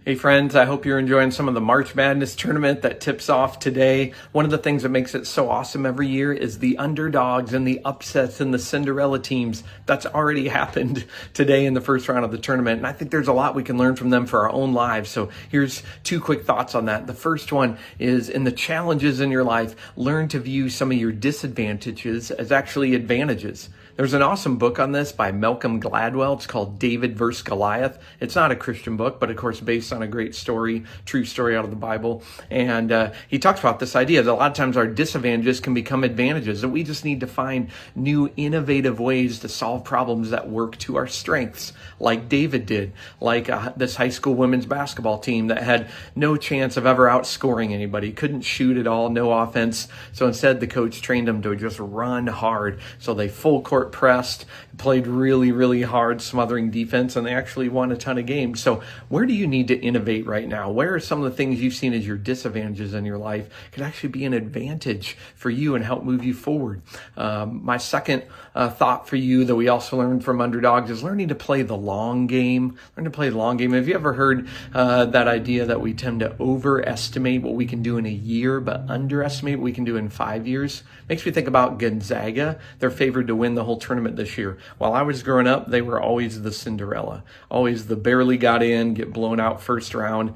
Hey friends, I hope you're enjoying some of the March Madness tournament that tips off today. One of the things that makes it so awesome every year is the underdogs and the upsets and the Cinderella teams. That's already happened today in the first round of the tournament. And I think there's a lot we can learn from them for our own lives. So here's two quick thoughts on that. The first one is in the challenges in your life, learn to view some of your disadvantages as actually advantages. There's an awesome book on this by Malcolm Gladwell. It's called David vs. Goliath. It's not a Christian book, but of course based on a great story, true story out of the Bible. And he talks about this idea that a lot of times our disadvantages can become advantages, that we just need to find new innovative ways to solve problems that work to our strengths, like David did, like this high school women's basketball team that had no chance of ever outscoring anybody, couldn't shoot at all, no offense. So instead the coach trained them to just run hard. So they full court pressed, played really, really hard, smothering defense, and they actually won a ton of games. So where do you need to innovate right now? Where are some of the things you've seen as your disadvantages in your life could actually be an advantage for you and help move you forward? My second thought for you that we also learned from underdogs is learning to play the long game. Learn to play the long game. Have you ever heard that idea that we tend to overestimate what we can do in a year, but underestimate what we can do in 5 years? Makes me think about Gonzaga. They're favored to win the whole tournament this year. While I was growing up, they were always the Cinderella, always the barely got in, get blown out first round.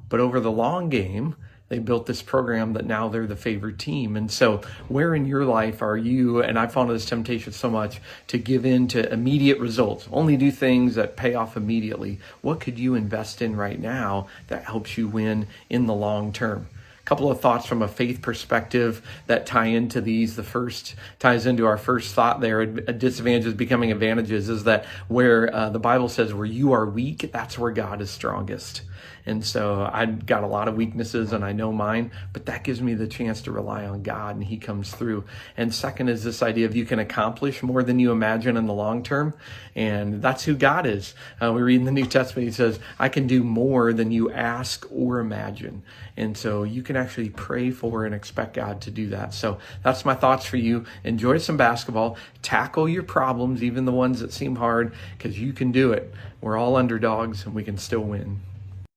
But over the long game, they built this program that now they're the favorite team. And so where in your life are you, and I fall into this temptation so much, to give in to immediate results, only do things that pay off immediately? What could you invest in right now that helps you win in the long term? Couple of thoughts from a faith perspective that tie into these. The first ties into our first thought there, disadvantages becoming advantages, is that where the Bible says where you are weak, that's where God is strongest. And so I've got a lot of weaknesses and I know mine, but that gives me the chance to rely on God and he comes through. And second is this idea of you can accomplish more than you imagine in the long term. And that's who God is. We read in the New Testament, he says, I can do more than you ask or imagine. And so you can actually pray for and expect God to do that. So that's my thoughts for you. Enjoy some basketball, tackle your problems, even the ones that seem hard, because you can do it. We're all underdogs and we can still win.